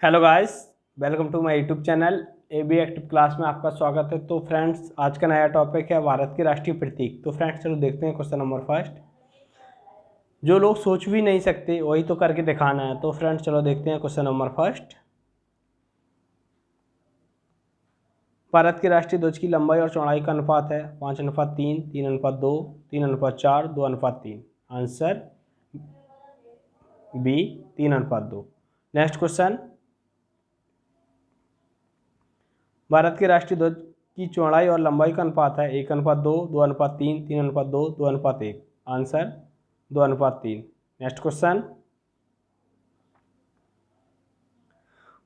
Hello guys, welcome to my YouTube channel A B active class में आपका स्वागत है। तो फ्रेंड्स, आज का नया टॉपिक है भारत के राष्ट्रीय प्रतीक। तो फ्रेंड्स, चलो देखते हैं क्वेश्चन नंबर फर्स्ट। जो लोग सोच भी नहीं सकते वही तो करके दिखाना है। तो फ्रेंड्स, चलो देखते हैं क्वेश्चन नंबर फर्स्ट। भारत के राष्ट्रीय ध्वज की लंबाई और चौड़ाई का अनुपात है 5:3, 3:2, 3:4, 2:3। Answer B 3:2। Next question. Bharat के राष्ट्रीय ध्वज की चौड़ाई और लंबाई का अनुपात है 1:2, 2:3, 3:2, 2:1। आंसर 2:3। Next question.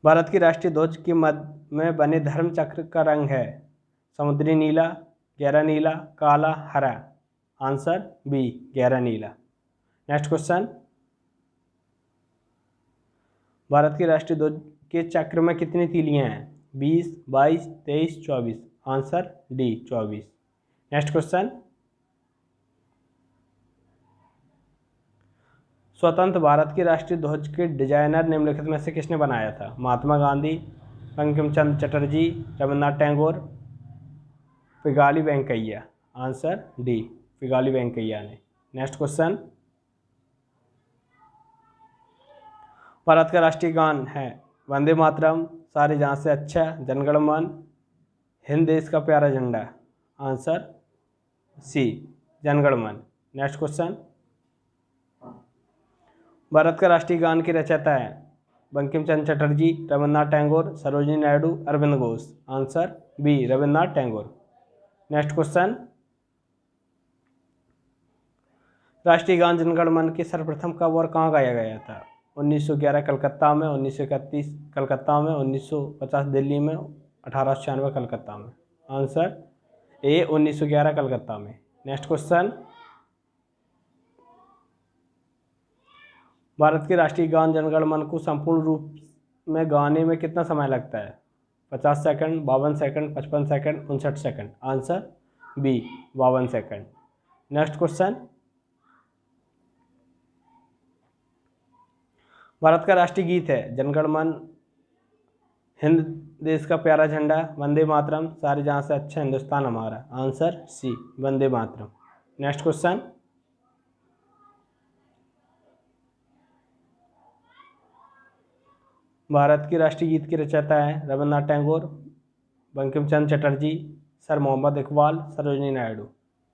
भारत के राष्ट्रीय ध्वज के मध्य में बने धर्म चक्र का रंग है समुद्री नीला, गहरा नीला, काला, हरा। आंसर बी गहरा नीला। Next question. भारत के राष्ट्रीय ध्वज के चक्र में कितनी तीलियां हैं 20, 22, 23, 24। Answer D 24। Next question. स्वतंत्र भारत के राष्ट्रीय ध्वज के डिजाइनर निम्नलिखित में से किसने बनाया था? महात्मा गांधी, बंकिम चंद्र चटर्जी, रविन्द्रनाथ टैगोर, पिंगाली वेंकैया। आंसर डी पिंगाली वेंकैया ने। Next question. भारत का राष्ट्रीय गान है वंदे मातरम, सारे जहां से अच्छा, जनगण मन, हिंद देश का प्यारा झंडा। आंसर सी जनगण मन। Next question. भारत का राष्ट्रीय गान के रचयिता है Bankim Chandra Chatterjee, Rabindranath Tagore, Sarojini Naidu, Aurobindo Ghosh. Answer b Rabindranath Tagore. Next question. राष्ट्रीय गान जनगण मन के सर्वप्रथम कब और कहाँ गाया गया था? 1911 कलकत्ता में, 1931 कलकत्ता में, 1950 दिल्ली में, 1896 कलकत्ता में। आंसर ए 1911 कलकत्ता में। Next question. भारत के राष्ट्रीय गान जनगण मन को संपूर्ण रूप में गाने में कितना समय लगता है? 50 second, 52 second, 55 second, 59 second. Answer B 52 second. Next question. Bharat का राष्ट्रीय गीत है जनगण मन, हिंद देश का प्यारा झंडा, वंदे मातरम, सारे जहां से अच्छा हिंदुस्तान हमारा। Answer c Vande Mataram. Next question. Bharat के राष्ट्रीय गीत के रचयिता है Rabindranath Tagore, Bankim Chandra Chatterjee, sir Mohammad Iqbal, Sarojini Naidu.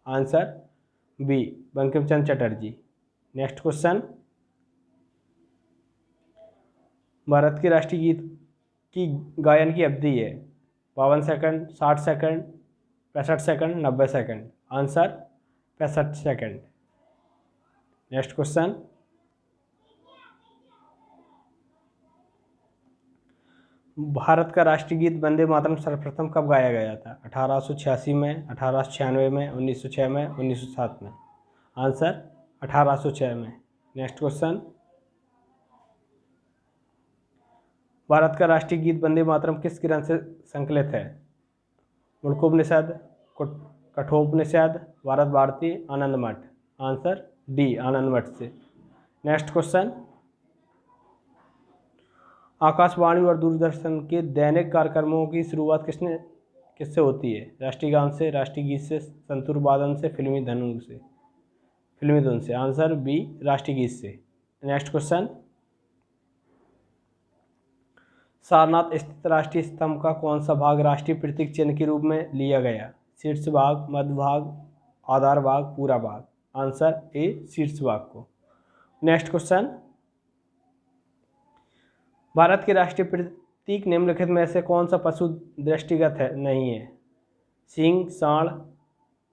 Answer b Bankim Chandra Chatterjee. Next question. Bharat के राष्ट्रीय गीत की गायन की अवधि है 52 second, 60 second, 65 second, 90 second. Answer 65 second. Next question. Bharat का राष्ट्रीय गीत वंदे मातरम सर्वप्रथम कब गाया गया था? 1886 में, 1896 में, 1906 में, 1907 में। आंसर 1806 में। Next question. भारत का राष्ट्रीय गीत वंदे मातरम किस ग्रंथ से संकलित है? मुल्कोपनिषद, कठोपनिषद, भारत भारती, आनंद मठ। आंसर डी आनंद मठ से। Next question. आकाशवाणी और दूरदर्शन के दैनिक कार्यक्रमों की शुरुआत किससे होती है? राष्ट्रीय गान से, राष्ट्रीय गीत से, संतूर वादन से, फिल्मी धुन से। आंसर बी राष्ट्रीय गीत से। Next question. सारनाथ स्थित राष्ट्रीय स्तंभ का कौन सा भाग राष्ट्रीय प्रतीक चिन्ह के रूप में लिया गया? शीर्ष भाग, मध्य भाग, आधार भाग, पूरा भाग। आंसर ए शीर्ष भाग को। Next question. भारत के राष्ट्रीय प्रतीक निम्नलिखित में से कौन सा पशु दृष्टिगत है नहीं है? सिंह, सांड,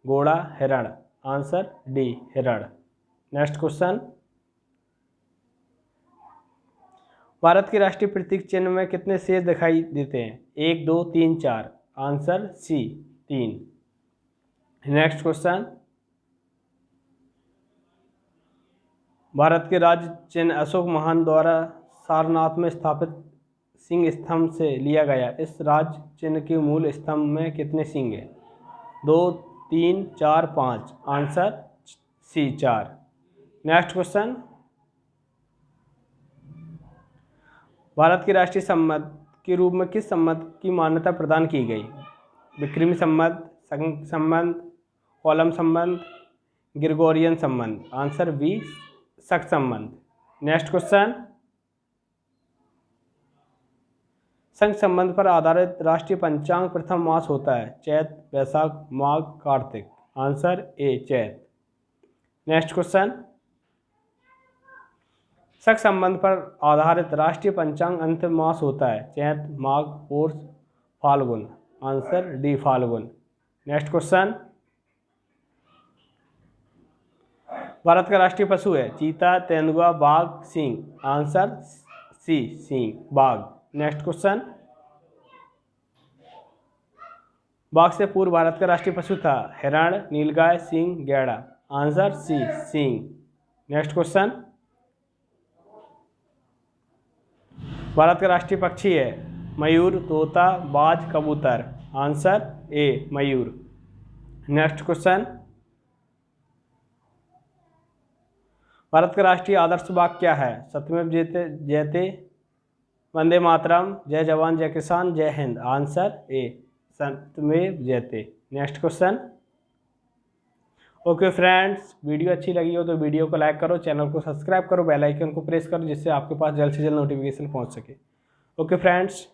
घोड़ा, हिरण। आंसर डी हिरण। Next question. भारत के राष्ट्रीय प्रतीक चिन्ह में कितने शेर दिखाई देते हैं? 1, 2, 3, 4। Answer C 3। Next question. Bharat के राज्य चिन्ह अशोक महान द्वारा सारनाथ में स्थापित सिंह स्तंभ से लिया गया। इस राज्य चिन्ह के मूल स्तंभ में कितने सिंह हैं? 2, 3, 4, 5। Answer C 4। Next question. Bharat की राष्ट्रीय संमत के रूप में किस संमत की मान्यता प्रदान की गई? विक्रमी संमत, संघ संबंध, कॉलम संबंध, ग्रेगोरियन संबंध। आंसर बी, शक संबंध। नेक्स्ट क्वेश्चन, संघ संबंध पर आधारित राष्ट्रीय पंचांग प्रथम मास होता है? चैत, वैशाख, माघ, कार्तिक। आंसर ए, चैत। नेक्स्ट क्वेश्चन, शक संबंध पर आधारित राष्ट्रीय पंचांग अंतिम मास होता है? चैत, माघ, पोष, Phalgun. Answer D, Phalgun. Next question, Bharat का राष्ट्रीय पशु है? चीता, तेंदुआ, बाघ, सिंह। आंसर सी, सिंह, बाघ। नेक्स्ट क्वेश्चन, बाघ से पूर्व भारत का राष्ट्रीय पशु था? हिरण, नीलगाय, सिंह, गैंडा। आंसर सी, सिंह। नेक्स्ट क्वेश्चन, भारत का राष्ट्रीय पक्षी है? मयूर, तोता, बाज, कबूतर। आंसर ए, मयूर। नेक्स्ट क्वेश्चन, भारत का राष्ट्रीय आदर्श वाक्य क्या है? सत्यमेव जयते, जयते, वंदे मातरम, जय जवान जय किसान, जय हिंद। आंसर ए, सत्यमेव जयते। Next question, okay friends, video अच्छी लगी हो तो वीडियो को लाइक करो, चैनल को सब्सक्राइब करो, बेल आइकन को प्रेस करो, जिससे आपके पास जल्द से जल्द नोटिफिकेशन पहुंच सके। Okay friends.